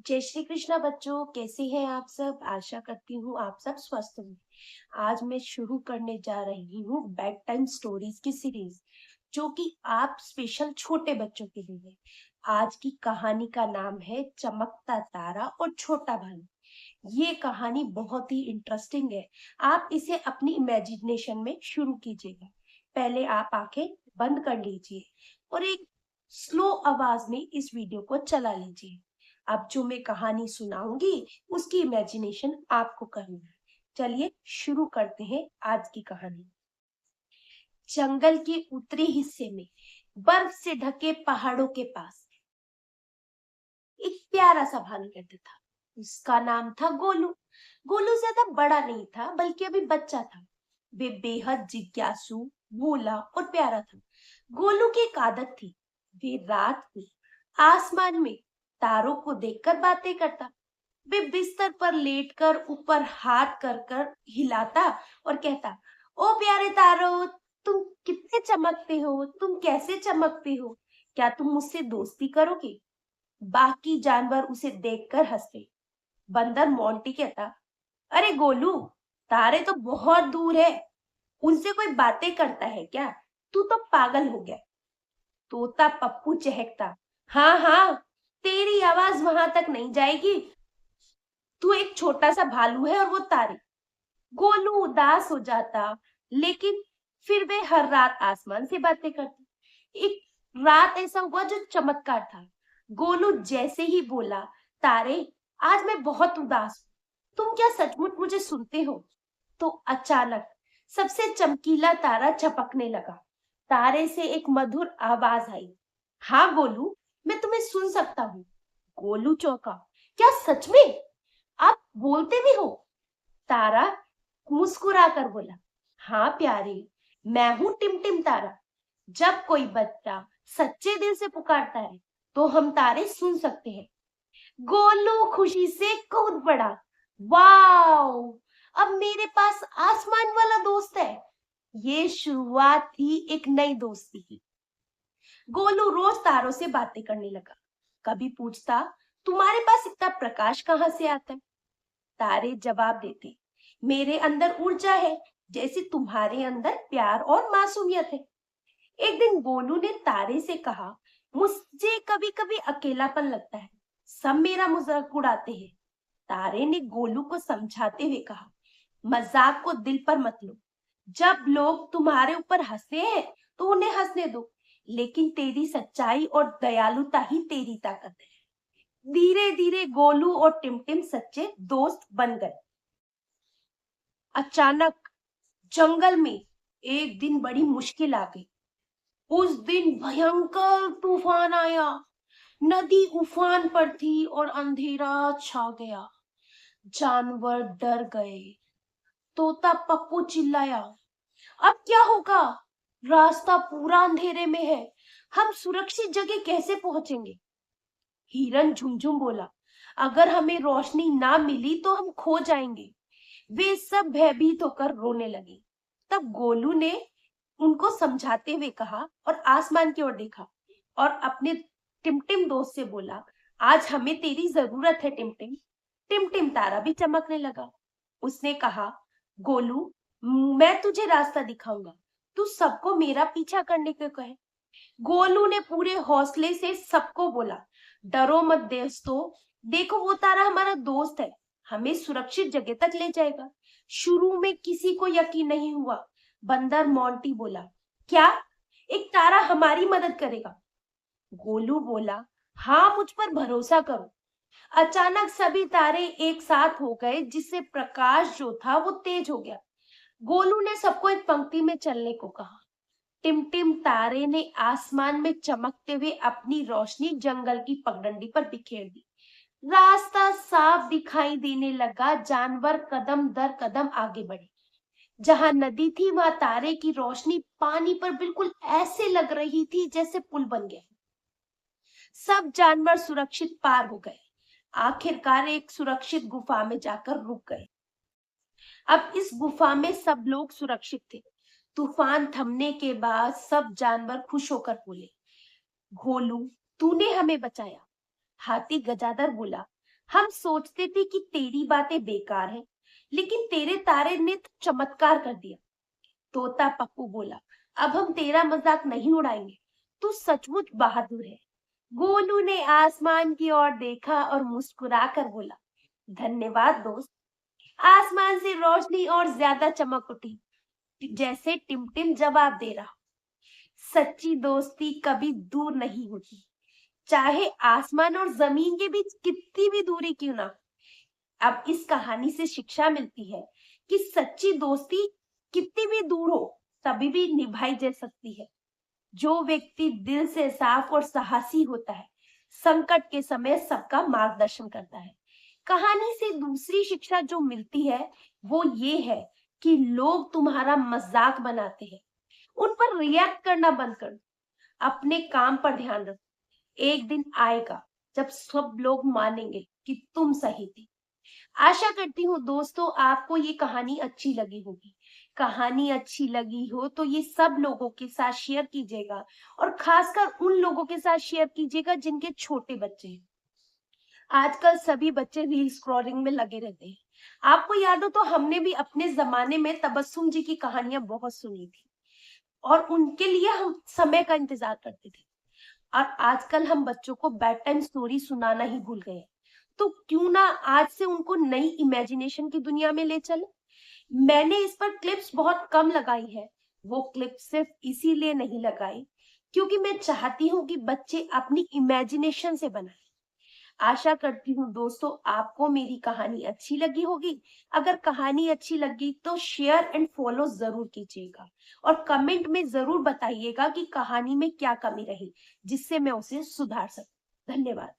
जय श्री कृष्णा बच्चों, कैसे हैं आप सब। आशा करती हूँ आप सब स्वस्थ होंगे। आज मैं शुरू करने जा रही हूँ बेड टाइम स्टोरीज की सीरीज, जो कि आप स्पेशल छोटे बच्चों के लिए है। आज की कहानी का नाम है चमकता तारा और छोटा भालू। ये कहानी बहुत ही इंटरेस्टिंग है। आप इसे अपनी इमेजिनेशन में शुरू कीजिएगा। पहले आप आंखें बंद कर लीजिए और एक स्लो आवाज में इस वीडियो को चला लीजिए। अब जो मैं कहानी सुनाऊंगी उसकी इमेजिनेशन आपको करनी है। चलिए शुरू करते हैं आज की कहानी। जंगल के उत्तरी हिस्से में बर्फ से ढके पहाड़ों के पास एक प्यारा सा भालू रहता था। उसका नाम था गोलू। गोलू ज्यादा बड़ा नहीं था, बल्कि अभी बच्चा था। वे बेहद जिज्ञासु, भोला और प्यारा था। गोलू की एक आदत थी। वे रात को आसमान में तारों को देखकर बातें करता। वे बिस्तर पर लेटकर ऊपर हाथ कर कर हिलाता और कहता, ओ प्यारे तारो, तुम कितने चमकते हो, तुम कैसे चमकते हो, क्या तुम मुझसे दोस्ती करोगे। बाकी जानवर उसे देखकर हंसते। बंदर मोंटी कहता, अरे गोलू, तारे तो बहुत दूर है, उनसे कोई बातें करता है क्या, तू तो पागल हो गया। तोता पप्पू चहकता, हाँ हाँ, तेरी आवाज वहां तक नहीं जाएगी, तू एक छोटा सा भालू है और वो तारे। गोलू उदास हो जाता, लेकिन फिर वे हर रात आसमान से बातें करते। एक रात ऐसा हुआ जो चमत्कार था। गोलू जैसे ही बोला, तारे, आज मैं बहुत उदास हूँ, तुम क्या सचमुच मुझे सुनते हो। तो अचानक सबसे चमकीला तारा झपकने लगा। तारे से एक मधुर आवाज आई, हाँ गोलू, मैं तुम्हें सुन सकता हूँ। गोलू चौंका, क्या सच में, आप बोलते भी हो। तारा मुस्कुराकर बोला, हाँ प्यारे, मैं हूं टिमटिम तारा। जब कोई बच्चा सच्चे दिल से पुकारता है तो हम तारे सुन सकते हैं। गोलू खुशी से कूद पड़ा, वाओ, अब मेरे पास आसमान वाला दोस्त है। ये शुरुआत थी एक नई दोस्ती की। गोलू रोज तारों से बातें करने लगा। कभी पूछता, तुम्हारे पास इतना प्रकाश कहाँ से आता है। तारे जवाब देते, मेरे अंदर ऊर्जा है, जैसे तुम्हारे अंदर प्यार और मासूमियत है। एक दिन गोलू ने तारे से कहा, मुझे कभी कभी अकेलापन लगता है, सब मेरा मजाक उड़ाते हैं। तारे ने गोलू को समझाते हुए कहा, मजाक को दिल पर मत लो। जब लोग तुम्हारे ऊपर हंसते हैं तो उन्हें हंसने दो, लेकिन तेरी सच्चाई और दयालुता ही तेरी ताकत है। धीरे धीरे गोलू और टिमटिम सच्चे दोस्त बन गए। अचानक जंगल में एक दिन बड़ी मुश्किल आ गई। उस दिन भयंकर तूफान आया। नदी उफान पर थी और अंधेरा छा गया। जानवर डर गए। तोता पप्पू चिल्लाया, अब क्या होगा, रास्ता पूरा अंधेरे में है, हम सुरक्षित जगह कैसे पहुंचेंगे। हिरन झुमझुम बोला, अगर हमें रोशनी ना मिली तो हम खो जाएंगे। वे सब भयभीत होकर रोने लगे। तब गोलू ने उनको समझाते हुए कहा और आसमान की ओर देखा और अपने टिमटिम दोस्त से बोला, आज हमें तेरी जरूरत है टिमटिम। टिमटिम तारा भी चमकने लगा। उसने कहा, गोलू, मैं तुझे रास्ता दिखाऊंगा, तू सबको मेरा पीछा करने को कहे। गोलू ने पूरे हौसले से सबको बोला, डरो मत दोस्तों, देखो वो तारा हमारा दोस्त है, हमें सुरक्षित जगह तक ले जाएगा। शुरू में किसी को यकीन नहीं हुआ। बंदर मोंटी बोला, क्या, एक तारा हमारी मदद करेगा। गोलू बोला, हाँ, मुझ पर भरोसा करो। अचानक सभी तारे एक साथ हो गए, जिससे प्रकाश जो था वो तेज हो गया। गोलू ने सबको एक पंक्ति में चलने को कहा। टिमटिम तारे ने आसमान में चमकते हुए अपनी रोशनी जंगल की पगडंडी पर बिखेर दी। रास्ता साफ दिखाई देने लगा। जानवर कदम दर कदम आगे बढ़े। जहां नदी थी वहां तारे की रोशनी पानी पर बिल्कुल ऐसे लग रही थी जैसे पुल बन गया। सब जानवर सुरक्षित पार हो गए। आखिरकार एक सुरक्षित गुफा में जाकर रुक गए। अब इस गुफा में सब लोग सुरक्षित थे। तूफान थमने के बाद सब जानवर खुश होकर बोले, घोलू, तूने हमें बचाया। हाथी गजादर बोला, हम सोचते थे कि तेरी बातें बेकार हैं, लेकिन तेरे तारे ने तो चमत्कार कर दिया। तोता पप्पू बोला, अब हम तेरा मजाक नहीं उड़ाएंगे, तू सचमुच बहादुर है। गोलू ने आसमान की ओर देखा और मुस्कुराकर बोला, धन्यवाद दोस्त। आसमान से रोशनी और ज्यादा चमक उठी, जैसे टिमटिम जवाब दे रहा। सच्ची दोस्ती कभी दूर नहीं होती, चाहे आसमान और जमीन के बीच कितनी भी दूरी क्यों ना। अब इस कहानी से शिक्षा मिलती है कि सच्ची दोस्ती कितनी भी दूर हो, तभी भी निभाई जा सकती है। जो व्यक्ति दिल से साफ और साहसी होता है, संकट के समय सबका मार्गदर्शन करता है। कहानी से दूसरी शिक्षा जो मिलती है वो ये है कि लोग तुम्हारा मजाक बनाते हैं, उन पर रिएक्ट करना बंद कर दो। अपने काम पर ध्यान रखो, एक दिन आएगा जब सब लोग मानेंगे कि तुम सही थे। आशा करती हूँ दोस्तों आपको ये कहानी अच्छी लगी होगी। कहानी अच्छी लगी हो तो ये सब लोगों के साथ शेयर कीजिएगा, और खासकर उन लोगों के साथ शेयर कीजिएगा जिनके छोटे बच्चे हैं। आजकल सभी बच्चे रील स्क्रॉलिंग में लगे रहते हैं। आपको याद हो तो हमने भी अपने जमाने में तबस्सुम जी की कहानियां बहुत सुनी थी, और उनके लिए हम समय का इंतजार करते थे। और आजकल हम बच्चों को बेड टाइम स्टोरी सुनाना ही भूल गए। तो क्यों ना आज से उनको नई इमेजिनेशन की दुनिया में ले चले। मैंने इस पर क्लिप्स बहुत कम लगाई है। वो क्लिप सिर्फ इसीलिए नहीं लगाई क्योंकि मैं चाहती हूँ कि बच्चे अपनी इमेजिनेशन से बनाएं। आशा करती हूँ दोस्तों आपको मेरी कहानी अच्छी लगी होगी। अगर कहानी अच्छी लगी तो शेयर एंड फॉलो जरूर कीजिएगा, और कमेंट में जरूर बताइएगा कि कहानी में क्या कमी रही, जिससे मैं उसे सुधार सकूं। धन्यवाद।